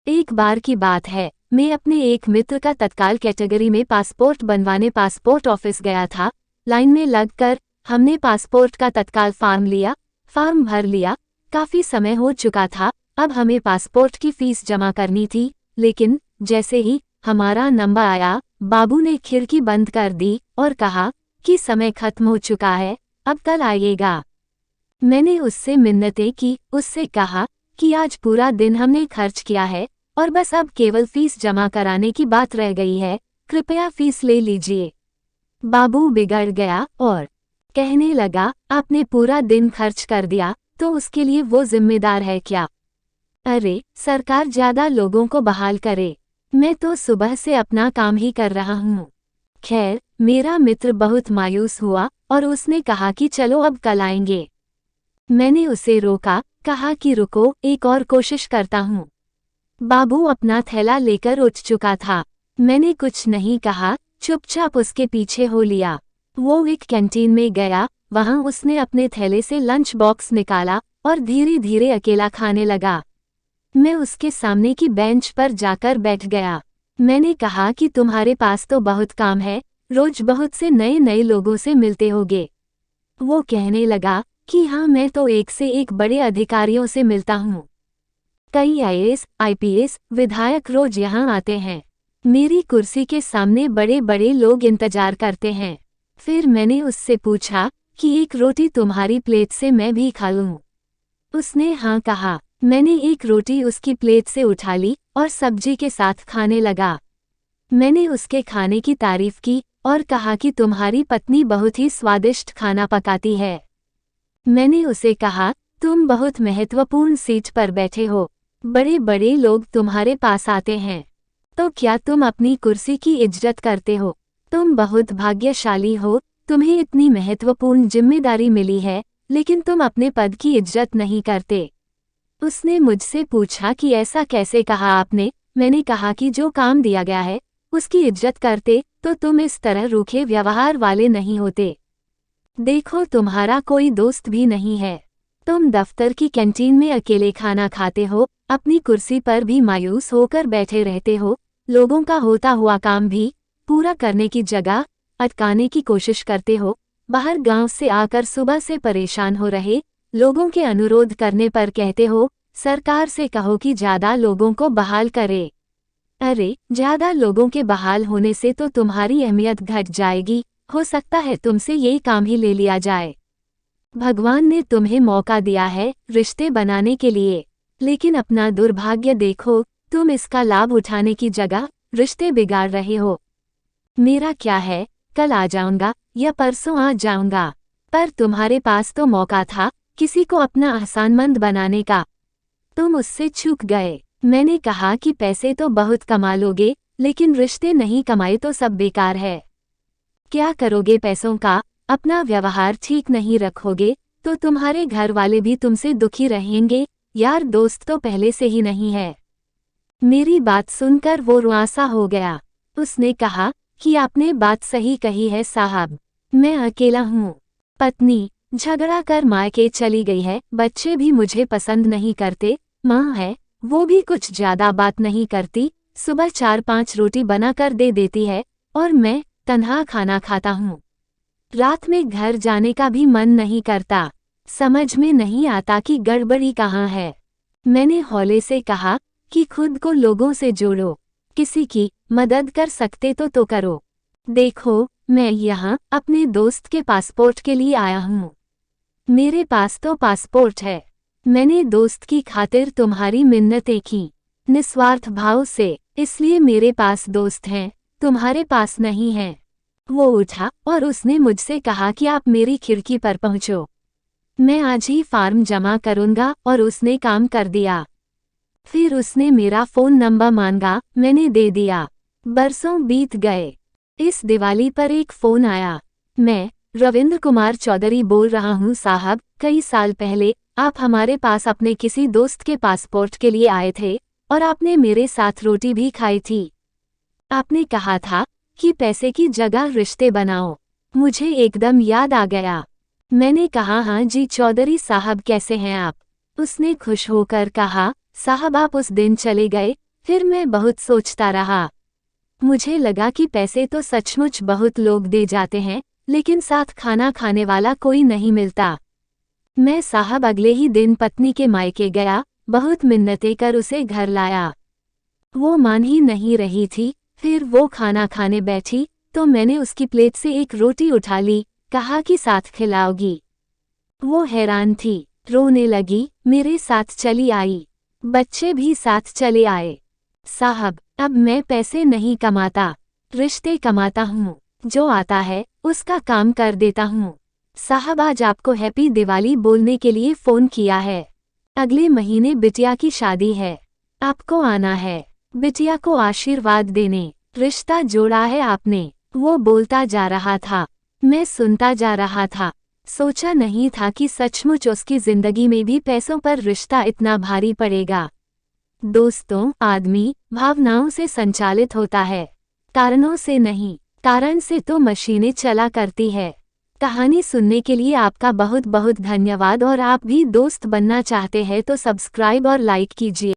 एक बार की बात है, मैं अपने एक मित्र का तत्काल कैटेगरी में पासपोर्ट बनवाने पासपोर्ट ऑफिस गया था। लाइन में लगकर हमने पासपोर्ट का तत्काल फॉर्म भर लिया। काफी समय हो चुका था, अब हमें पासपोर्ट की फीस जमा करनी थी, लेकिन जैसे ही हमारा नंबर आया, बाबू ने खिड़की बंद कर दी और कहा कि समय खत्म हो चुका है, अब कल आइएगा। मैंने उससे मिन्नतें की, उससे कहा कि आज पूरा दिन हमने खर्च किया है और बस अब केवल फीस जमा कराने की बात रह गई है, कृपया फीस ले लीजिए। बाबू बिगड़ गया और कहने लगा, आपने पूरा दिन खर्च कर दिया तो उसके लिए वो जिम्मेदार है क्या? अरे, सरकार ज्यादा लोगों को बहाल करे, मैं तो सुबह से अपना काम ही कर रहा हूँ। खैर, मेरा मित्र बहुत मायूस हुआ और उसने कहा कि चलो अब कल आएंगे। मैंने उसे रोका, कहा कि रुको, एक और कोशिश करता हूँ। बाबू अपना थैला लेकर उठ चुका था। मैंने कुछ नहीं कहा, चुपचाप उसके पीछे हो लिया। वो एक कैंटीन में गया, वहां उसने अपने थैले से लंच बॉक्स निकाला और धीरे धीरे अकेला खाने लगा। मैं उसके सामने की बेंच पर जाकर बैठ गया। मैंने कहा कि तुम्हारे पास तो बहुत काम है, रोज बहुत से नए नए लोगों से मिलते होगे। वो कहने लगा कि हाँ, मैं तो एक से एक बड़े अधिकारियों से मिलता हूँ। कई आईएएस, आईपीएस, विधायक रोज यहाँ आते हैं। मेरी कुर्सी के सामने बड़े बड़े लोग इंतजार करते हैं। फिर मैंने उससे पूछा कि एक रोटी तुम्हारी प्लेट से मैं भी खा लूं। उसने हाँ कहा। मैंने एक रोटी उसकी प्लेट से उठा ली और सब्जी के साथ खाने लगा। मैंने उसके खाने की तारीफ की और कहा कि तुम्हारी पत्नी बहुत ही स्वादिष्ट खाना पकाती है। मैंने उसे कहा, तुम बहुत महत्वपूर्ण सीट पर बैठे हो, बड़े बड़े लोग तुम्हारे पास आते हैं, तो क्या तुम अपनी कुर्सी की इज्जत करते हो? तुम बहुत भाग्यशाली हो, तुम्हें इतनी महत्वपूर्ण जिम्मेदारी मिली है, लेकिन तुम अपने पद की इज्जत नहीं करते। उसने मुझसे पूछा कि ऐसा कैसे कहा आपने? मैंने कहा कि जो काम दिया गया है उसकी इज्जत करते तो तुम इस तरह रूखे व्यवहार वाले नहीं होते। देखो, तुम्हारा कोई दोस्त भी नहीं है, तुम दफ्तर की कैंटीन में अकेले खाना खाते हो, अपनी कुर्सी पर भी मायूस होकर बैठे रहते हो, लोगों का होता हुआ काम भी पूरा करने की जगह अटकाने की कोशिश करते हो, बाहर गांव से आकर सुबह से परेशान हो रहे लोगों के अनुरोध करने पर कहते हो सरकार से कहो कि ज्यादा लोगों को बहाल करे। अरे, ज्यादा लोगों के बहाल होने से तो तुम्हारी अहमियत घट जाएगी, हो सकता है तुमसे यही काम ही ले लिया जाए। भगवान ने तुम्हें मौका दिया है रिश्ते बनाने के लिए, लेकिन अपना दुर्भाग्य देखो, तुम इसका लाभ उठाने की जगह रिश्ते बिगाड़ रहे हो। मेरा क्या है, कल आ जाऊंगा या परसों आ जाऊंगा, पर तुम्हारे पास तो मौका था किसी को अपना एहसानमंद बनाने का, तुम उससे चूक गए। मैंने कहा कि पैसे तो बहुत कमा लोगे, लेकिन रिश्ते नहीं कमाए तो सब बेकार है। क्या करोगे पैसों का? अपना व्यवहार ठीक नहीं रखोगे तो तुम्हारे घर वाले भी तुमसे दुखी रहेंगे। यार दोस्त तो पहले से ही नहीं है। मेरी बात सुनकर वो रुआसा हो गया। उसने कहा कि आपने बात सही कही है साहब, मैं अकेला हूँ, पत्नी झगड़ा कर मायके चली गई है, बच्चे भी मुझे पसंद नहीं करते, माँ है वो भी कुछ ज्यादा बात नहीं करती, सुबह 4-5 रोटी बना कर दे देती है और मैं तन्हा खाना खाता हूँ। रात में घर जाने का भी मन नहीं करता, समझ में नहीं आता कि गड़बड़ी कहाँ है। मैंने हौले से कहा कि खुद को लोगों से जोड़ो, किसी की मदद कर सकते तो करो। देखो, मैं यहाँ अपने दोस्त के पासपोर्ट के लिए आया हूँ। मेरे पास तो पासपोर्ट है, मैंने दोस्त की खातिर तुम्हारी मिन्नतें की निस्वार्थ भाव से, इसलिए मेरे पास दोस्त हैं, तुम्हारे पास नहीं हैं। वो उठा और उसने मुझसे कहा कि आप मेरी खिड़की पर पहुंचो, मैं आज ही फॉर्म जमा करूंगा, और उसने काम कर दिया। फिर उसने मेरा फोन नंबर मांगा, मैंने दे दिया। बरसों बीत गए। इस दिवाली पर एक फोन आया। मैं रविंद्र कुमार चौधरी बोल रहा हूँ साहब, कई साल पहले आप हमारे पास अपने किसी दोस्त के पासपोर्ट के लिए आए थे और आपने मेरे साथ रोटी भी खाई थी। आपने कहा था कि पैसे की जगह रिश्ते बनाओ। मुझे एकदम याद आ गया। मैंने कहा हाँ जी चौधरी साहब, कैसे हैं आप? उसने खुश होकर कहा, साहब आप उस दिन चले गए, फिर मैं बहुत सोचता रहा। मुझे लगा कि पैसे तो सचमुच बहुत लोग दे जाते हैं, लेकिन साथ खाना खाने वाला कोई नहीं मिलता। मैं साहब अगले ही दिन पत्नी के मायके गया, बहुत मिन्नतें कर उसे घर लाया। वो मान ही नहीं रही थी। फिर वो खाना खाने बैठी तो मैंने उसकी प्लेट से एक रोटी उठा ली, कहा कि साथ खिलाओगी। वो हैरान थी, रोने लगी, मेरे साथ चली आई। बच्चे भी साथ चले आए। साहब, अब मैं पैसे नहीं कमाता, रिश्ते कमाता हूँ। जो आता है उसका काम कर देता हूँ। साहब, आज आपको हैप्पी दिवाली बोलने के लिए फ़ोन किया है। अगले महीने बिटिया की शादी है, आपको आना है। बिटिया को आशीर्वाद देने। रिश्ता जोड़ा है आपने। वो बोलता जा रहा था, मैं सुनता जा रहा था। सोचा नहीं था कि सचमुच उसकी जिंदगी में भी पैसों पर रिश्ता इतना भारी पड़ेगा। दोस्तों, आदमी भावनाओं से संचालित होता है, कारणों से नहीं। कारण से तो मशीनें चला करती है। कहानी सुनने के लिए आपका बहुत बहुत धन्यवाद। और आप भी दोस्त बनना चाहते हैं तो सब्सक्राइब और लाइक कीजिए।